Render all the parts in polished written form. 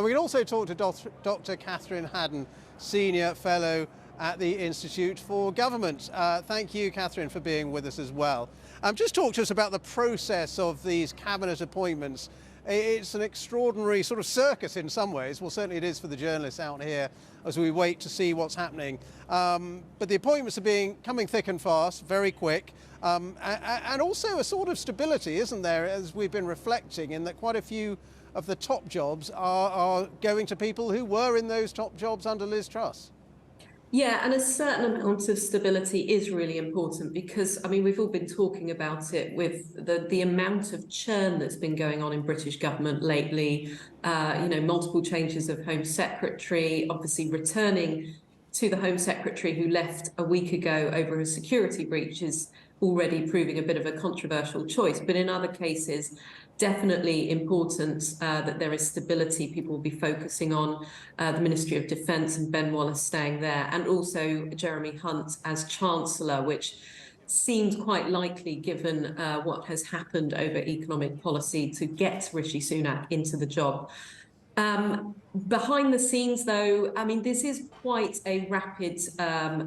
And we can also talk to Dr. Catherine Haddon, Senior Fellow at the Institute for Government. Thank you, Catherine, for being with us as well. Just talk to us about the process of these cabinet appointments. It's an extraordinary sort of circus in some ways. Well, certainly it is for the journalists out here as we wait to see what's happening. But the appointments are coming thick and fast, very quick. And also a sort of stability, isn't there, as we've been reflecting, in that quite a few of the top jobs are going to people who were in those top jobs under Liz Truss. Yeah, and a certain amount of stability is really important because, I mean, we've all been talking about it with the amount of churn that's been going on in British government lately, multiple changes of Home Secretary, obviously returning to the Home Secretary who left a week ago over a security breach is already proving a bit of a controversial choice. But in other cases, definitely important that there is stability. People will be focusing on the Ministry of Defence and Ben Wallace staying there, and also Jeremy Hunt as Chancellor, which seemed quite likely given what has happened over economic policy to get Rishi Sunak into the job. Behind the scenes, though, I mean, this is quite a rapid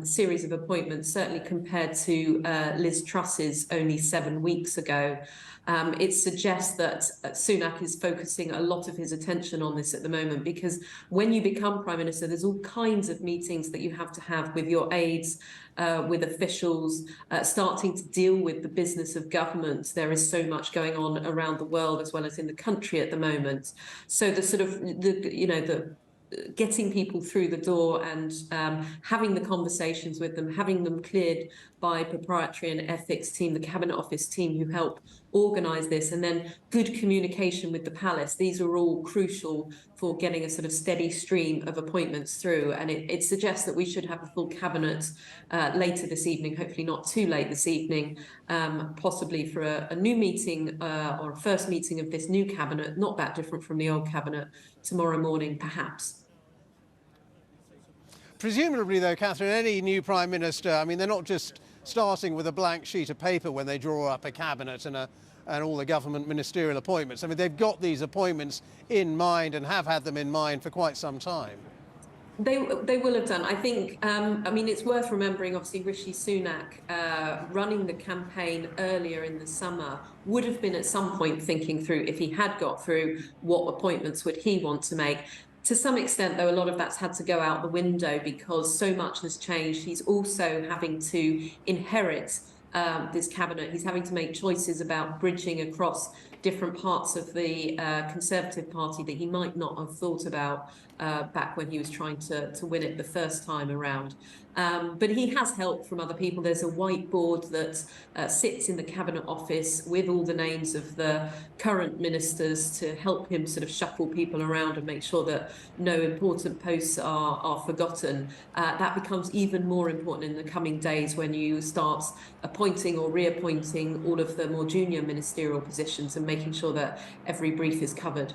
series of appointments, certainly compared to Liz Truss's only 7 weeks ago. It suggests that Sunak is focusing a lot of his attention on this at the moment, because when you become Prime Minister, there's all kinds of meetings that you have to have with your aides, with officials, starting to deal with the business of government. There is so much going on around the world as well as in the country at the moment. So the sort of, the getting people through the door and having the conversations with them, having them cleared by proprietary and ethics team, the Cabinet Office team who help organise this, and then good communication with the palace. These are all crucial for getting a sort of steady stream of appointments through. And it suggests that we should have a full cabinet later this evening, hopefully not too late this evening, possibly for a new meeting or a first meeting of this new cabinet, not that different from the old cabinet, tomorrow morning, perhaps. Presumably, though, Catherine, any new Prime Minister, I mean, they're not just starting with a blank sheet of paper when they draw up a cabinet and all the government ministerial appointments. I mean, they've got these appointments in mind and have had them in mind for quite some time. They will have done. I think, I mean, it's worth remembering, obviously, Rishi Sunak running the campaign earlier in the summer would have been at some point thinking through, if he had got through, what appointments would he want to make. To some extent, though, a lot of that's had to go out the window because so much has changed. He's also having to inherit this cabinet. He's having to make choices about bridging across different parts of the Conservative Party that he might not have thought about back when he was trying to win it the first time around. But he has help from other people. There's a whiteboard that sits in the Cabinet Office with all the names of the current ministers to help him sort of shuffle people around and make sure that no important posts are forgotten. That becomes even more important in the coming days when you start appointing or reappointing all of the more junior ministerial positions and making sure that every brief is covered.